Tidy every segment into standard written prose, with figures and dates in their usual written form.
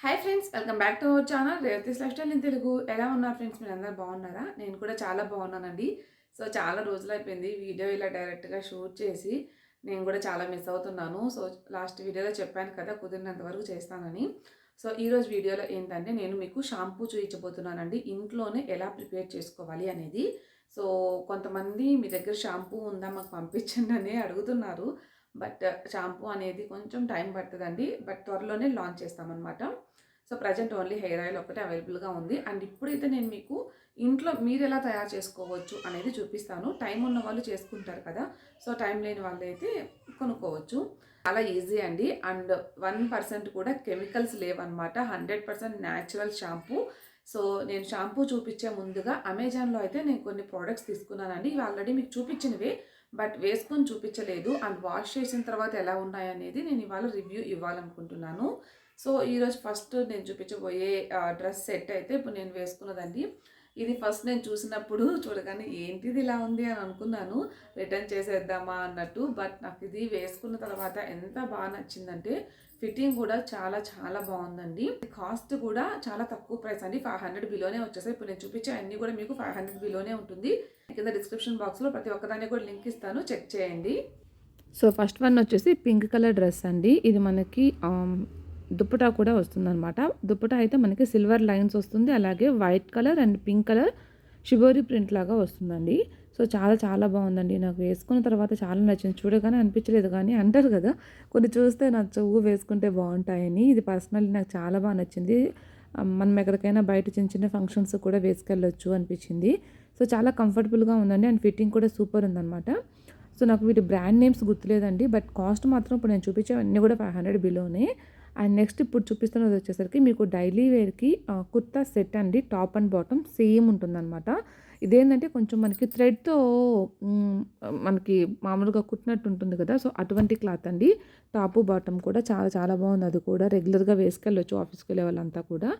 Hi friends, welcome back to our channel Revathi's life style in Telugu. ఎలా ఉన్నారు friends? మీరు అందరు బాగున్నారా? నేను కూడా చాలా బాగున్నానండి. సో చాలా రోజులు అయిపోయింది వీడియో ఇలా డైరెక్ట్గా షూట్ చేసి. నేను కూడా చాలా మిస్ అవుతున్నాను. సో లాస్ట్ వీడియోలో చెప్పాను కదా, కుదిరినంత వరకు చేస్తానని. సో ఈరోజు వీడియోలో ఏంటంటే నేను మీకు షాంపూ చూపించబోతున్నానండి, ఇంట్లోనే ఎలా ప్రిపేర్ చేసుకోవాలి అనేది. సో కొంతమంది మీ దగ్గర షాంపూ ఉందా మాకు పంపించండి అని అడుగుతున్నారు. బట్ షాంపూ అనేది కొంచెం టైం పడుతుందండి, బట్ త్వరలోనే లాంచ్ చేస్తామన్నమాట. So present only hair oil ఒకటే అవైలబుల్గా ఉంది. అండ్ ఇప్పుడైతే నేను మీకు ఇంట్లో మీరు ఎలా తయారు చేసుకోవచ్చు అనేది చూపిస్తాను. టైం ఉన్న వాళ్ళు చేసుకుంటారు కదా, సో టైం లేని వాళ్ళు అయితే కొనుక్కోవచ్చు. చాలా ఈజీ అండి. అండ్ 1% కూడా కెమికల్స్ లేవన్నమాట. 100% న్యాచురల్ షాంపూ. సో నేను షాంపూ చూపించే ముందుగా అమెజాన్లో అయితే నేను కొన్ని ప్రోడక్ట్స్ తీసుకున్నానండి. ఇవి ఆల్రెడీ మీకు చూపించినవే, బట్ వేసుకొని చూపించలేదు. అండ్ వాష్ చేసిన తర్వాత ఎలా ఉన్నాయనేది నేను ఇవాళ రివ్యూ ఇవ్వాలనుకుంటున్నాను. సో ఈరోజు ఫస్ట్ నేను చూపించబోయే డ్రెస్ సెట్ అయితే ఇప్పుడు నేను వేసుకున్నదండి. ఇది ఫస్ట్ నేను చూసినప్పుడు చూడగానే ఏంటిది ఇలా ఉంది అని అనుకున్నాను, రిటర్న్ చేసేద్దామా అన్నట్టు. బట్ నాకు ఇది వేసుకున్న తర్వాత ఎంత బాగా నచ్చిందంటే, ఫిట్టింగ్ కూడా చాలా చాలా బాగుందండి. కాస్ట్ కూడా చాలా తక్కువ ప్రైస్ అండి, 500 బిలోనే వచ్చేసాయి. ఇప్పుడు నేను చూపించే అన్నీ కూడా మీకు 500 బిలోనే ఉంటుంది. కింద డిస్క్రిప్షన్ బాక్స్లో ప్రతి ఒక్కదాన్ని కూడా లింక్ ఇస్తాను, చెక్ చేయండి. సో ఫస్ట్ వన్ వచ్చేసి పింక్ కలర్ డ్రెస్ అండి. ఇది మనకి దుప్పటా కూడా వస్తుందన్నమాట. దుప్పటా అయితే మనకి సిల్వర్ లైన్స్ వస్తుంది, అలాగే white colour and pink colour shibori print లాగా వస్తుందండి. సో చాలా చాలా బాగుందండి. నాకు వేసుకున్న తర్వాత చాలా నచ్చింది. చూడగానే అనిపించలేదు, కానీ అంటారు కదా కొన్ని చూస్తే నచ్చవు, వేసుకుంటే బాగుంటాయని. ఇది పర్సనల్లీ నాకు చాలా బాగా నచ్చింది. మనం ఎక్కడికైనా బయట చిన్న చిన్న ఫంక్షన్స్ కూడా వేసుకెళ్ళొచ్చు అనిపించింది. సో చాలా కంఫర్టబుల్గా ఉందండి. అండ్ ఫిట్టింగ్ కూడా సూపర్ ఉందన్నమాట. సో నాకు వీటి బ్రాండ్ నేమ్స్ గుర్తులేదండి, బట్ కాస్ట్ మాత్రం ఇప్పుడు నేను చూపించేవన్నీ కూడా 500 బిలోనే. అండ్ నెక్స్ట్ ఇప్పుడు చూపిస్తున్నది వచ్చేసరికి మీకు డైలీ వేర్కి కుర్తా సెట్ అండి. టాప్ అండ్ బాటమ్ సేమ్ ఉంటుందన్నమాట. ఇదేంటంటే కొంచెం మనకి థ్రెడ్తో మనకి మామూలుగా కుట్టినట్టు ఉంటుంది కదా, సో అటువంటి క్లాత్ అండి. టాపు బాటమ్ కూడా చాలా చాలా బాగుంది. అది కూడా రెగ్యులర్గా వేసుకెళ్ళొచ్చు ఆఫీస్కి వెళ్ళే వాళ్ళంతా కూడా.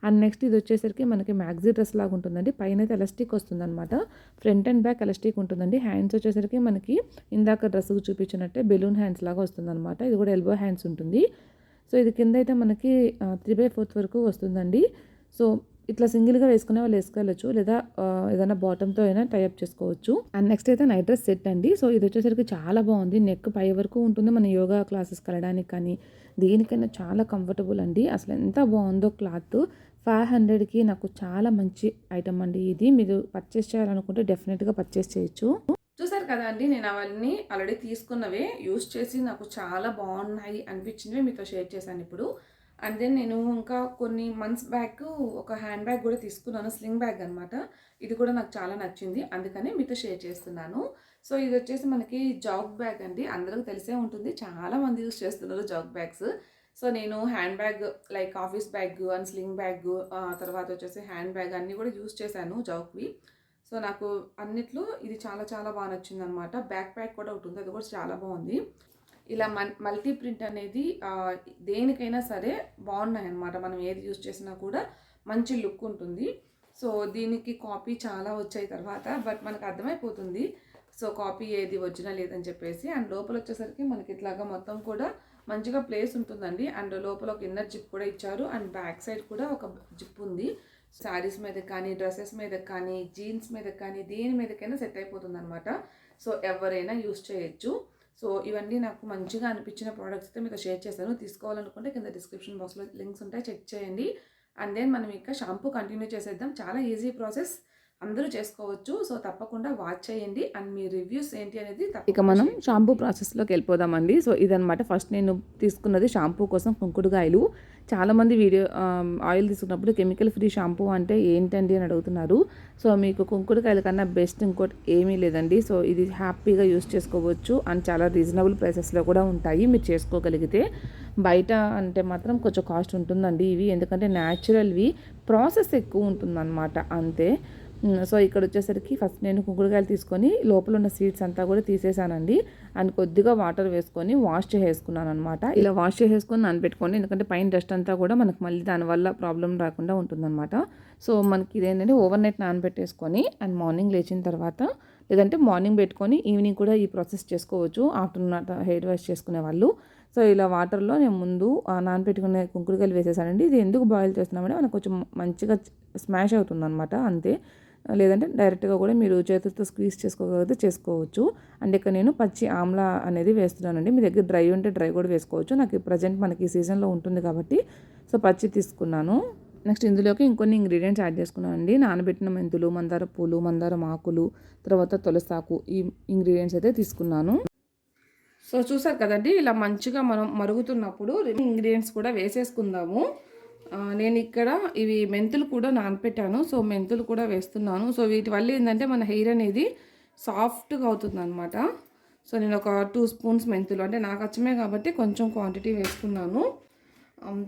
అండ్ నెక్స్ట్ ఇది వచ్చేసరికి మనకి మ్యాక్సీ డ్రెస్ లాగా ఉంటుందండి. పైన అయితే ఎలాస్టిక్ వస్తుందన్నమాట. ఫ్రంట్ అండ్ బ్యాక్ ఎలాస్టిక్ ఉంటుందండి. హ్యాండ్స్ వచ్చేసరికి మనకి ఇందాక డ్రెస్కు చూపించినట్టే బెలూన్ హ్యాండ్స్ లాగా వస్తుందన్నమాట. ఇది కూడా ఎల్బో హ్యాండ్స్ ఉంటుంది. సో ఇది కింద అయితే మనకి 3/4 వరకు వస్తుందండి. సో ఇట్లా సింగిల్గా వేసుకునే వాళ్ళు వేసుకోవచ్చు, లేదా ఏదైనా బాటంతో అయినా టైఅప్ చేసుకోవచ్చు. అండ్ నెక్స్ట్ అయితే నైట్ డ్రెస్ సెట్ అండి. సో ఇది వచ్చేసరికి చాలా బాగుంది. నెక్ పై వరకు ఉంటుంది. మన యోగా క్లాసెస్కి వెళ్ళడానికి కానీ దేనికైనా చాలా కంఫర్టబుల్ అండి. అసలు ఎంత బాగుందో క్లాత్. 500కి నాకు చాలా మంచి ఐటమ్ అండి ఇది. మీరు పర్చేస్ చేయాలనుకుంటే డెఫినెట్గా పర్చేస్ చేయొచ్చు. చూసారు కదా అండి, నేను అవన్నీ ఆల్రెడీ తీసుకున్నవే యూస్ చేసి నాకు చాలా బాగున్నాయి అనిపించినవి మీతో షేర్ చేశాను ఇప్పుడు. అండ్ దెన్ నేను ఇంకా కొన్ని మంత్స్ బ్యాక్ ఒక హ్యాండ్ బ్యాగ్ కూడా తీసుకున్నాను, స్లింగ్ బ్యాగ్ అనమాట. ఇది కూడా నాకు చాలా నచ్చింది, అందుకని మీతో షేర్ చేస్తున్నాను. సో ఇది వచ్చేసి మనకి జాగ్ బ్యాగ్ అండి. అందరికీ తెలిసే ఉంటుంది, చాలా మంది యూస్ చేస్తున్నారు జాగ్ బ్యాగ్స్. సో నేను hand bag like office bag and sling bag, తర్వాత వచ్చేసి హ్యాండ్ బ్యాగ్ అన్నీ కూడా యూస్ చేశాను జాగ్వి. సో నాకు అన్నిట్లో ఇది చాలా చాలా బాగా నచ్చిందనమాట. బ్యాక్ ప్యాక్ కూడా ఒకటి ఉంది, అది కూడా చాలా బాగుంది. ఇలా మల్టీ ప్రింట్ అనేది దేనికైనా సరే బాగున్నాయి అనమాట. మనం ఏది యూజ్ చేసినా కూడా మంచి లుక్ ఉంటుంది. సో దీనికి కాపీ చాలా వచ్చాయి తర్వాత, బట్ మనకు అర్థమైపోతుంది సో కాపీ ఏది ఒరిజినల్ ఏదని చెప్పేసి. అండ్ లోపల వచ్చేసరికి మనకి ఇట్లాగా మొత్తం కూడా మంచిగా ప్లేస్ ఉంటుందండి. అండ్ లోపల ఒక ఇన్నర్ జిప్ కూడా ఇచ్చారు, అండ్ బ్యాక్ సైడ్ కూడా ఒక జిప్ ఉంది. శారీస్ మీద కానీ, డ్రెస్సెస్ మీద కానీ, జీన్స్ మీద కానీ, దేని మీదకైనా సెట్ అయిపోతుంది అనమాట. సో ఎవరైనా యూస్ చేయొచ్చు. సో ఇవన్నీ నాకు మంచిగా అనిపించిన ప్రోడక్ట్స్ అయితే మీతో షేర్ చేశాను. తీసుకోవాలనుకుంటే కింద డిస్క్రిప్షన్ బాక్స్లో లింక్స్ ఉంటాయి, చెక్ చేయండి. అండ్ దెన్ మనం ఇంకా షాంపూ కంటిన్యూ చేసేద్దాం. చాలా ఈజీ ప్రాసెస్, అందరూ చేసుకోవచ్చు. సో తప్పకుండా వాచ్ చేయండి. అండ్ మీ రివ్యూస్ ఏంటి అనేది ఇక మనం షాంపూ ప్రాసెస్లోకి వెళ్ళిపోదామండి. సో ఇదనమాట. ఫస్ట్ నేను తీసుకున్నది షాంపూ కోసం కుంకుడుకాయలు. చాలామంది ఆయిల్ తీసుకున్నప్పుడు కెమికల్ ఫ్రీ షాంపూ అంటే ఏంటండి అని అడుగుతున్నారు. సో మీకు కుంకుడుకాయల కన్నా బెస్ట్ ఇంకోటి ఏమీ లేదండి. సో ఇది హ్యాపీగా యూస్ చేసుకోవచ్చు. అండ్ చాలా రీజనబుల్ ప్రైసెస్లో కూడా ఉంటాయి మీరు చేసుకోగలిగితే. బయట అంటే మాత్రం కొంచెం కాస్ట్ ఉంటుందండి ఇవి, ఎందుకంటే న్యాచురల్వి, ప్రాసెస్ ఎక్కువ ఉంటుందన్నమాట అంతే. సో ఇక్కడ వచ్చేసరికి ఫస్ట్ నేను కుంకుడుకాయలు తీసుకొని లోపల ఉన్న సీడ్స్ అంతా కూడా తీసేసానండి. అండ్ కొద్దిగా వాటర్ వేసుకొని వాష్ చేసేసుకున్నాను అనమాట. ఇలా వాష్ చేసేసుకొని నానబెట్టుకోండి, ఎందుకంటే పైన డస్ట్ అంతా కూడా మనకు మళ్ళీ దానివల్ల ప్రాబ్లం రాకుండా ఉంటుందన్నమాట. సో మనకి ఇదేంటంటే ఓవర్ నైట్ నానబెట్టేసుకొని అండ్ మార్నింగ్ లేచిన తర్వాత, లేదంటే మార్నింగ్ పెట్టుకొని ఈవినింగ్ కూడా ఈ ప్రాసెస్ చేసుకోవచ్చు ఆఫ్టర్నూన్ హెయిర్ వాష్ చేసుకునే వాళ్ళు. సో ఇలా వాటర్లో నేను ముందు నానబెట్టుకునే కుంకుడుకాయలు వేసేసానండి. ఇది ఎందుకు బాయిల్ చేస్తున్నామంటే మనకు కొంచెం మంచిగా స్మాష్ అవుతుందన్నమాట అంతే. లేదంటే డైరెక్ట్గా కూడా మీరు చేతులతో స్క్వీజ్ చేసుకోగలిగితే చేసుకోవచ్చు. అండ్ ఇక్కడ నేను పచ్చి ఆమ్లా అనేది వేస్తున్నానండి. మీ దగ్గర డ్రై ఉంటే డ్రై కూడా వేసుకోవచ్చు. నాకు ప్రజెంట్ మనకి ఈ సీజన్లో ఉంటుంది కాబట్టి సో పచ్చి తీసుకున్నాను. నెక్స్ట్ ఇందులోకి ఇంకొన్ని ఇంగ్రీడియంట్స్ యాడ్ చేసుకున్నాను అండి. నానబెట్టిన మెంతులు, మందార పూలు, మందారం ఆకులు, తర్వాత తులసాకు, ఈ ఇంగ్రీడియంట్స్ అయితే తీసుకున్నాను. సో చూసారు కదండి, ఇలా మంచిగా మనం మరుగుతున్నప్పుడు ఇంగ్రీడియంట్స్ కూడా వేసేసుకుందాము. నేను ఇక్కడ ఇవి మెంతులు కూడా నానపెట్టాను. సో మెంతులు కూడా వేస్తున్నాను. సో వీటి వల్ల ఏంటంటే మన హెయిర్ అనేది సాఫ్ట్గా అవుతుంది అనమాట. సో నేను ఒక 2 స్పూన్స్ మెంతులు, అంటే నాకు అచ్చమే కాబట్టి కొంచెం క్వాంటిటీ వేసుకున్నాను.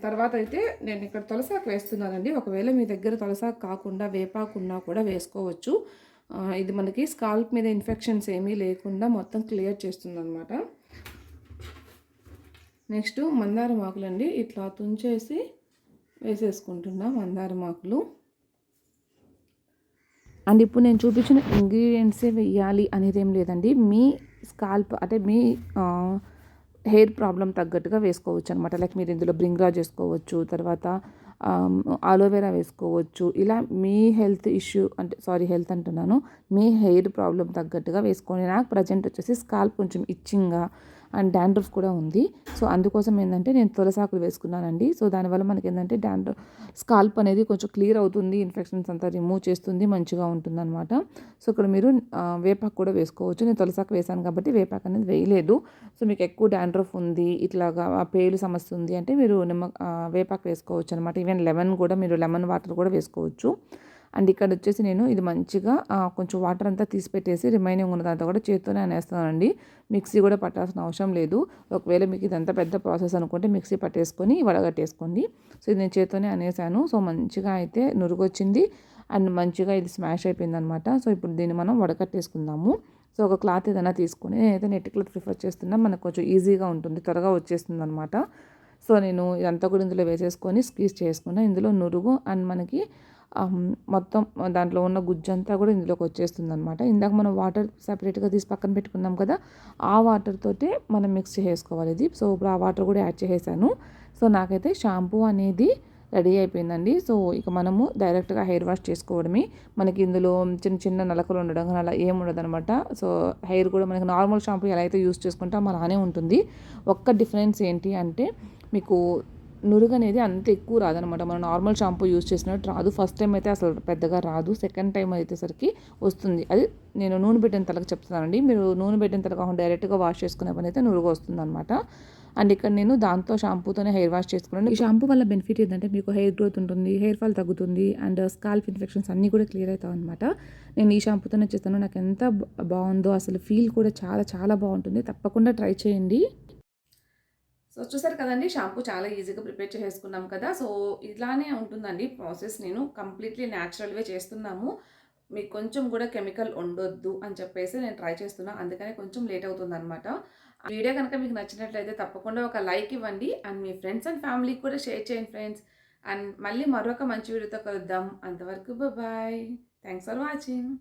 తర్వాత అయితే నేను ఇక్కడ తులసాకు వేస్తున్నానండి. ఒకవేళ మీ దగ్గర తులసాకు కాకుండా వేపాకున్నా కూడా వేసుకోవచ్చు. ఇది మనకి స్కాల్ప్ మీద ఇన్ఫెక్షన్స్ ఏమీ లేకుండా మొత్తం క్లియర్ చేస్తుంది అనమాట. నెక్స్ట్ మందారం ఆకులండి, ఇట్లా తుంచేసి వేసేసుకుంటున్నా మందారం ఆకులు. అండ్ ఇప్పుడు నేను చూపించిన ఇంగ్రీడియంట్సే వేయాలి అనేది ఏం లేదండి. మీ స్కాల్ప్ అంటే మీ హెయిర్ ప్రాబ్లం తగ్గట్టుగా వేసుకోవచ్చు అనమాట. లైక్ మీరు ఇందులో బ్రింగ్రాజ్ వేసుకోవచ్చు, తర్వాత ఆలోవెరా వేసుకోవచ్చు. ఇలా మీ హెల్త్ ఇష్యూ హెల్త్ అంటున్నాను, మీ హెయిర్ ప్రాబ్లం తగ్గట్టుగా వేసుకొని. నాకు ప్రజెంట్ వచ్చేసి స్కాల్ప్ కొంచెం ఇచ్చింగ్గా అండ్ డాండ్రఫ్ కూడా ఉంది. సో అందుకోసం ఏంటంటే నేను తులసాకులు వేసుకున్నానండి. సో దానివల్ల మనకి ఏంటంటే స్కాల్ప్ అనేది కొంచెం క్లియర్ అవుతుంది, ఇన్ఫెక్షన్స్ అంతా రిమూవ్ చేస్తుంది, మంచిగా ఉంటుంది అనమాట. సో ఇక్కడ మీరు వేపాకు కూడా వేసుకోవచ్చు. నేను తులసాకు వేసాను కాబట్టి వేపాకు అనేది వేయలేదు. సో మీకు ఎక్కువ డాండ్రఫ్ ఉంది, ఇట్లాగా పేలు సమస్య ఉంది అంటే మీరు వేపాకు వేసుకోవచ్చు అనమాట. ఈవెన్ లెమన్ కూడా, మీరు లెమన్ వాటర్ కూడా వేసుకోవచ్చు. అండ్ ఇక్కడ వచ్చేసి నేను ఇది మంచిగా కొంచెం వాటర్ అంతా తీసి పెట్టేసి రిమైనింగ్ ఉన్నదంతా కూడా చేత్తోనే అనేస్తానండి. మిక్సీ కూడా పట్టాల్సిన అవసరం లేదు. ఒకవేళ మీకు ఇదంతా పెద్ద ప్రాసెస్ అనుకుంటే మిక్సీ పట్టేసుకొని వడగట్టేసుకోండి. సో ఇది నేను చేత్తోనే అనేసాను. సో మంచిగా అయితే నురుగొచ్చింది అండ్ మంచిగా ఇది స్మాష్ అయిపోయింది అనమాట. సో ఇప్పుడు దీన్ని మనం వడకట్టేసుకుందాము. సో ఒక క్లాత్ ఏదైనా తీసుకొని, నేనైతే నెట్ క్లాత్ ప్రిఫర్ చేస్తున్నా, మనకు కొంచెం ఈజీగా ఉంటుంది, త్వరగా వచ్చేస్తుంది అనమాట. సో నేను ఇదంతా కూడా ఇందులో వేసేసుకొని స్క్వీజ్ చేసుకున్నా. ఇందులో నురుగు అండ్ మనకి మొత్తం దాంట్లో ఉన్న గుజ్జంతా కూడా ఇందులోకి వచ్చేస్తుంది అనమాట. ఇందాక మనం వాటర్ సపరేట్గా తీసి పక్కన పెట్టుకున్నాం కదా, ఆ వాటర్ తోటే మనం మిక్స్ చేసుకోవాలి ఇది. సో ఇప్పుడు ఆ వాటర్ కూడా యాడ్ చేసేసాను. సో నాకైతే షాంపూ అనేది రెడీ అయిపోయిందండి. సో ఇక మనము డైరెక్ట్గా హెయిర్ వాష్ చేసుకోవడమే. మనకి ఇందులో చిన్న చిన్న నలకలు ఉండడం కానీ అలా ఏం ఉండదు అనమాట. సో హెయిర్ కూడా మనకి నార్మల్ షాంపూ ఎలా అయితే యూస్ చేసుకుంటామో అలానే ఉంటుంది. ఒక్క డిఫరెన్స్ ఏంటి అంటే మీకు నురుగు అనేది అంత ఎక్కువ రాదనమాట. మనం నార్మల్ షాంపూ యూస్ చేసినట్టు రాదు. ఫస్ట్ టైం అయితే అసలు పెద్దగా రాదు. సెకండ్ టైం అయితేసరికి వస్తుంది. అది నేను నూనె పెట్టిన తలకు చెప్తున్నానండి. మీరు నూనె పెట్టిన తల కాకుండా డైరెక్ట్గా వాష్ చేసుకునే పని అయితే నురుగు వస్తుంది అనమాట. అండ్ ఇక్కడ నేను దాంతో షాంపూతోనే హెయిర్ వాష్ చేసుకున్నాను. ఈ షాంపూ వల్ల బెనిఫిట్ ఏంటంటే మీకు హెయిర్ గ్రోత్ ఉంటుంది, హెయిర్ ఫాల్ తగ్గుతుంది అండ్ స్కాల్ప్ ఇన్ఫెక్షన్స్ అన్నీ కూడా క్లియర్ అవుతాయి అనమాట. నేను ఈ షాంపూతోనే చేస్తాను. నాకు ఎంత బాగుందో అసలు, ఫీల్ కూడా చాలా చాలా బాగుంటుంది. తప్పకుండా ట్రై చేయండి. సో చూసారు కదండి, షాంపూ చాలా ఈజీగా ప్రిపేర్ చేసేసుకున్నాం కదా. సో ఇలానే ఉంటుందండి ప్రాసెస్. నేను కంప్లీట్లీ న్యాచురల్వే చేస్తున్నాము. మీకు కొంచెం కూడా కెమికల్ ఉండొద్దు అని చెప్పేసి నేను ట్రై చేస్తున్నా. అందుకనే కొంచెం లేట్ అవుతుందన్నమాట. వీడియో కనుక మీకు నచ్చినట్లయితే తప్పకుండా ఒక లైక్ ఇవ్వండి అండ్ మీ ఫ్రెండ్స్ అండ్ ఫ్యామిలీకి కూడా షేర్ చేయండి ఫ్రెండ్స్. అండ్ మళ్ళీ మరొక మంచి వీడియోతో కలుద్దాం. అంతవరకు బాయ్. Thanks for watching.